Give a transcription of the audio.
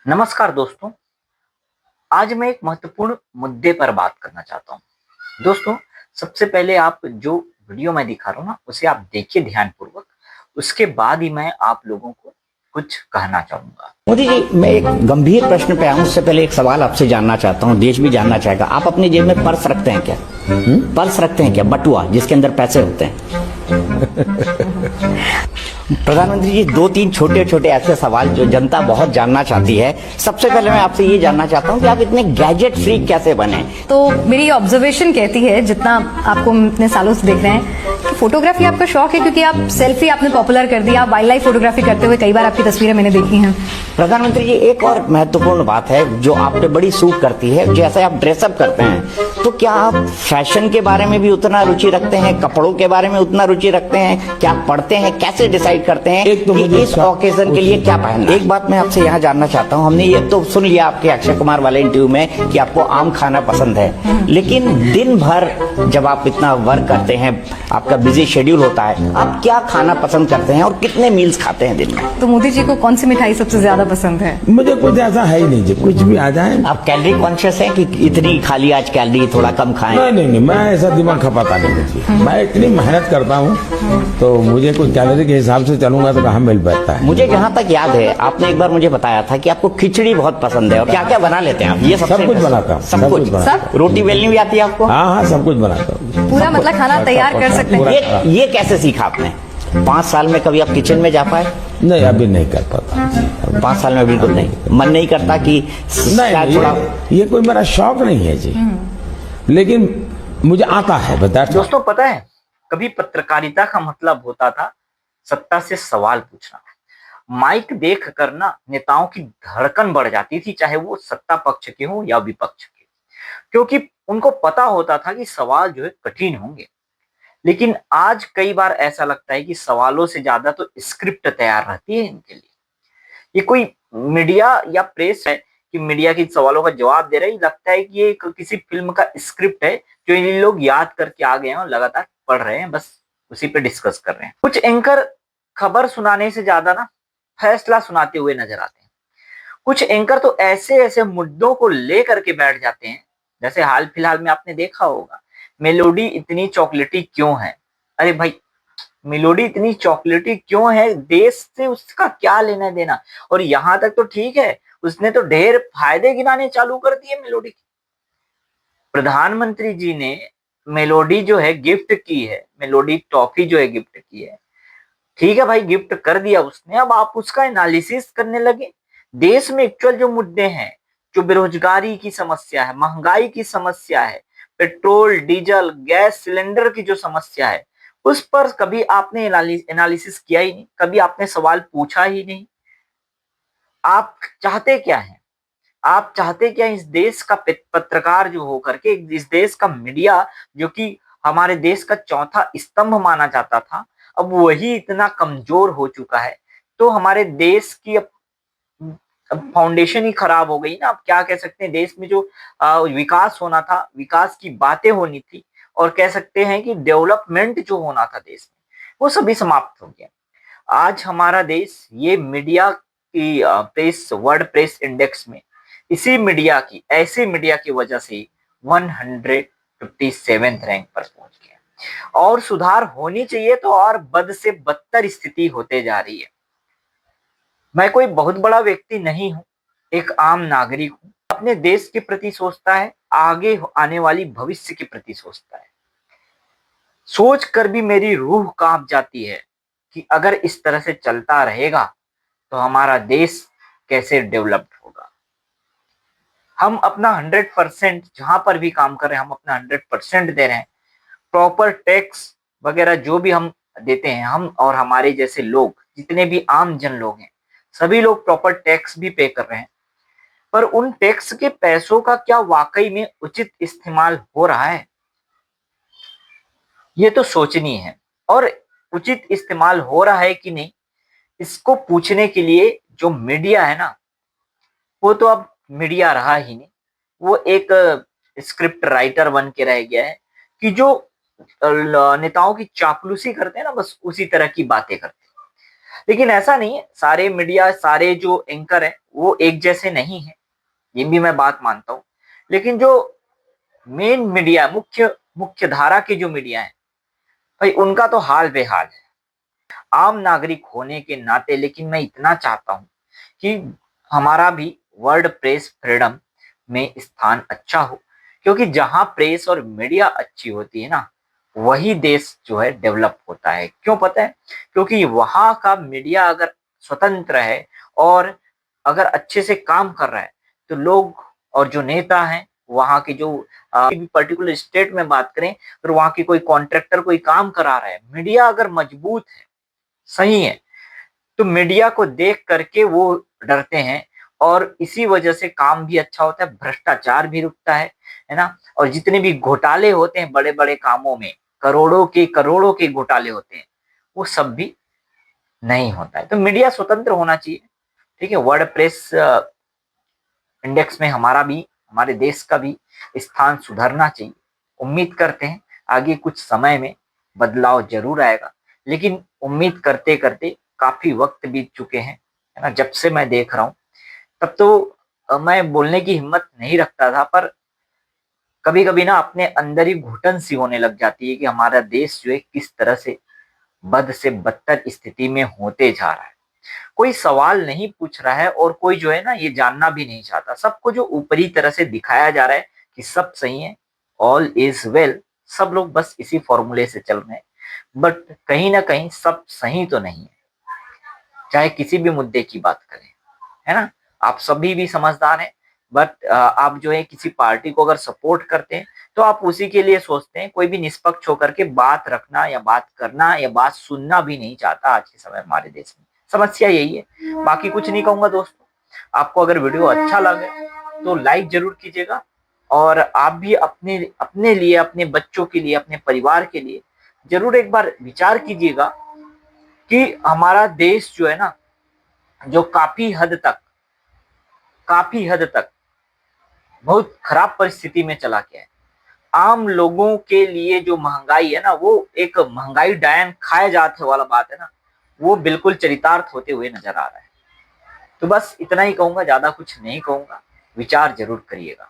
नमस्कार दोस्तों। आज मैं एक महत्वपूर्ण मुद्दे पर बात करना चाहता हूँ। दोस्तों, सबसे पहले आप जो वीडियो मैं दिखा रहा हूँ ना, उसे आप देखिए ध्यानपूर्वक। उसके बाद ही मैं आप लोगों को कुछ कहना चाहूंगा। मोदी जी, मैं एक गंभीर प्रश्न पे आऊं उससे पहले एक सवाल आपसे जानना चाहता हूं, देश भी जानना चाहेगा। आप अपनी जेब में पर्स रखते हैं क्या? पर्स रखते हैं क्या, बटुआ जिसके अंदर पैसे होते हैं? प्रधानमंत्री जी, दो तीन छोटे छोटे ऐसे सवाल जो जनता बहुत जानना चाहती है। सबसे पहले मैं आपसे ये जानना चाहता हूँ कि आप इतने गैजेट फ्रीक कैसे बने? तो मेरी ऑब्जर्वेशन कहती है, जितना आपको इतने सालों से देख रहे हैं, कि फोटोग्राफी आपका शौक है, क्योंकि आप सेल्फी आपने पॉपुलर कर दिया। आप वाइल्ड लाइफ फोटोग्राफी करते हुए कई बार आपकी तस्वीरें मैंने देखी हैं। प्रधानमंत्री जी, एक और महत्वपूर्ण बात है जो आप पे बड़ी सूट करती है, जैसे आप ड्रेसअप करते हैं, तो क्या आप फैशन के बारे में भी उतना रुचि रखते हैं, कपड़ों के बारे में उतना रुचि रखते हैं? क्या आप पढ़ते हैं, कैसे डिसाइड करते हैं एक तो कि मुझे इस ओकेजन के लिए क्या पहनना? एक बात मैं आपसे यहाँ जानना चाहता हूँ, हमने ये तो सुन लिया आपके अक्षय कुमार वाले इंटरव्यू में कि आपको आम खाना पसंद है, लेकिन दिन भर जब आप इतना वर्क करते हैं, आपका बिजी शेड्यूल होता है, आप क्या खाना पसंद करते हैं और कितने मील्स खाते हैं दिन में? तो मोदी जी को कौन सी मिठाई सबसे ज्यादा पसंद है? मुझे कुछ ऐसा है ही नहीं जी, कुछ भी आ जाए। आप कैलोरी कॉन्शियस हैं कि इतनी खाली आज कैलोरी, थोड़ा कम खाएं? नहीं, मैं ऐसा दिमाग खपाता नहीं मुझे। मैं इतनी मेहनत करता हूँ तो मुझे कुछ कैलोरी के हिसाब से चलूंगा तो कहाँ मिल पाता है। मुझे जहाँ तक याद है, आपने एक बार मुझे बताया था कि आपको खिचड़ी बहुत पसंद है। और क्या क्या बना लेते हैं आप? ये सब कुछ बनाता हूँ, सब कुछ। सब? रोटी बेलनी भी आती है आपको? हाँ, सब कुछ बनाता हूँ। पूरा मतलब खाना तैयार कर सकते हैं? ये कैसे सीखा आपने? 5 साल में कभी आप किचन में जा पाए? नहीं, अभी नहीं कर पाता। 5 साल में बिल्कुल नहीं? मन नहीं करता कि नहीं, थोड़ा? ये कोई मेरा शौक नहीं है जी, लेकिन मुझे आता है। बता दोस्तों, पता है, कभी पत्रकारिता का मतलब होता था सत्ता से सवाल पूछना। माइक देख कर ना नेताओं की धड़कन बढ़ जाती थी, चाहे वो सत्ता पक्ष के हो या विपक्ष के, क्योंकि उनको पता होता था कि सवाल जो है कठिन होंगे। लेकिन आज कई बार ऐसा लगता है कि सवालों से ज्यादा तो स्क्रिप्ट तैयार रहती है इनके लिए। ये कोई मीडिया या प्रेस है कि मीडिया के सवालों का जवाब दे रही, लगता है कि ये किसी फिल्म का स्क्रिप्ट है जो इन लोग याद करके आ गए हैं और लगातार पढ़ रहे हैं, बस उसी पे डिस्कस कर रहे हैं। कुछ एंकर खबर सुनाने से ज्यादा ना फैसला सुनाते हुए नजर आते हैं। कुछ एंकर तो ऐसे ऐसे मुद्दों को लेकर के बैठ जाते हैं, जैसे हाल फिलहाल में आपने देखा होगा, मेलोडी इतनी चॉकलेटी क्यों है। अरे भाई, मेलोडी इतनी चॉकलेटी क्यों है, देश से उसका क्या लेना देना। और यहां तक तो ठीक है, उसने तो ढेर फायदे गिनाने चालू कर दिए मेलोडी के। प्रधानमंत्री जी ने मेलोडी जो है गिफ्ट की है, मेलोडी टॉफी जो है गिफ्ट की है। ठीक है भाई, गिफ्ट कर दिया उसने, अब आप उसका एनालिसिस करने लगे। देश में एक्चुअल जो मुद्दे हैं, जो बेरोजगारी की समस्या है, महंगाई की समस्या है, पेट्रोल डीजल गैस सिलेंडर की जो समस्या है, उस पर कभी आपने एनालिसिस किया ही नहीं, कभी आपने सवाल पूछा ही नहीं। आप चाहते क्या है? आप चाहते क्या इस देश का पत्रकार जो हो करके, इस देश का मीडिया जो कि हमारे देश का चौथा स्तंभ माना जाता था, अब वही इतना कमजोर हो चुका है। तो हमारे देश की अब फाउंडेशन ही खराब हो गई ना। अब क्या कह सकते हैं, देश में जो विकास होना था, विकास की बातें होनी थी, और कह सकते हैं कि डेवलपमेंट जो होना था देश में, वो सभी समाप्त हो गया। आज हमारा देश ये मीडिया की प्रेस वर्ल्ड प्रेस इंडेक्स में, इसी मीडिया की, ऐसे मीडिया की वजह से 157 रैंक पर पहुंच गया। और सुधार होनी चाहिए, तो और बद से बदतर स्थिति होते जा रही है। मैं कोई बहुत बड़ा व्यक्ति नहीं हूं, एक आम नागरिक हूं, अपने देश के प्रति सोचता है, आगे आने वाली भविष्य के प्रति सोचता है। सोच कर भी मेरी रूह कांप जाती है कि अगर इस तरह से चलता रहेगा तो हमारा देश कैसे डेवलप्ड होगा। हम अपना 100% जहां पर भी काम कर रहे हैं, हम अपना 100% दे रहे हैं। प्रॉपर टैक्स वगैरह जो भी हम देते हैं, हम और हमारे जैसे लोग, जितने भी आम जन लोग हैं, सभी लोग प्रॉपर टैक्स भी पे कर रहे हैं। पर उन टैक्स के पैसों का क्या वाकई में उचित इस्तेमाल हो रहा है, ये तो सोचनी है। और उचित इस्तेमाल हो रहा है कि नहीं, इसको पूछने के लिए जो मीडिया है ना, वो तो अब मीडिया रहा ही नहीं। वो एक स्क्रिप्ट राइटर बन के रह गया है कि जो नेताओं की चापलूसी करते हैं ना, बस उसी तरह की बातें करते हैं। लेकिन ऐसा नहीं है, सारे मीडिया, सारे जो एंकर हैं वो एक जैसे नहीं है, ये भी मैं बात मानता हूँ। लेकिन जो मेन मीडिया, मुख्य मुख्य धारा के जो मीडिया है भाई, उनका तो हाल बेहाल है। आम नागरिक होने के नाते लेकिन मैं इतना चाहता हूं कि हमारा भी वर्ल्ड प्रेस फ्रीडम में स्थान अच्छा हो, क्योंकि जहां प्रेस और मीडिया अच्छी होती है ना, वही देश जो है डेवलप होता है। क्यों पता है? क्योंकि वहां का मीडिया अगर स्वतंत्र है और अगर अच्छे से काम कर रहा है, तो लोग और जो नेता हैं वहां के जो पर्टिकुलर स्टेट में बात करें, तो वहां की कोई कॉन्ट्रैक्टर कोई काम करा रहा है, मीडिया अगर मजबूत है, सही है, तो मीडिया को देख करके वो डरते हैं और इसी वजह से काम भी अच्छा होता है, भ्रष्टाचार भी रुकता है ना। और जितने भी घोटाले होते हैं बड़े बड़े कामों में, करोड़ों के घोटाले होते हैं, वो सब भी नहीं होता है। तो मीडिया स्वतंत्र होना चाहिए। ठीक है, वर्ल्ड प्रेस इंडेक्स में हमारा भी, हमारे देश का भी स्थान सुधरना चाहिए। उम्मीद करते हैं आगे कुछ समय में बदलाव जरूर आएगा, लेकिन उम्मीद करते करते काफी वक्त बीत चुके हैं, है ना। जब से मैं देख रहा हूँ तब तो मैं बोलने की हिम्मत नहीं रखता था, पर कभी कभी ना अपने अंदर ही घुटन सी होने लग जाती है कि हमारा देश जो है किस तरह से बद से बदतर स्थिति में होते जा रहा है। कोई सवाल नहीं पूछ रहा है और कोई जो है ना ये जानना भी नहीं चाहता। सबको जो ऊपरी तरह से दिखाया जा रहा है कि सब सही है, ऑल इज वेल, सब लोग बस इसी फॉर्मूले से चल रहे हैं, बट कहीं ना कहीं सब सही तो नहीं है। चाहे किसी भी मुद्दे की बात करें, है ना, आप सभी भी समझदार हैं, बट आप जो है किसी पार्टी को अगर सपोर्ट करते हैं तो आप उसी के लिए सोचते हैं। कोई भी निष्पक्ष होकर के बात रखना या बात करना या बात सुनना भी नहीं चाहता आज के समय हमारे देश में। समस्या यही है, बाकी कुछ नहीं कहूंगा दोस्तों। आपको अगर वीडियो अच्छा लगे तो लाइक जरूर कीजिएगा, और आप भी अपने अपने लिए, अपने बच्चों के लिए, अपने परिवार के लिए जरूर एक बार विचार कीजिएगा कि हमारा देश जो है ना, जो काफी हद तक बहुत खराब परिस्थिति में चला गया है। आम लोगों के लिए जो महंगाई है ना, वो एक महंगाई डायन खाए जाते वाला बात है ना, वो बिल्कुल चरितार्थ होते हुए नजर आ रहा है। तो बस इतना ही कहूंगा, ज्यादा कुछ नहीं कहूंगा। विचार जरूर करिएगा।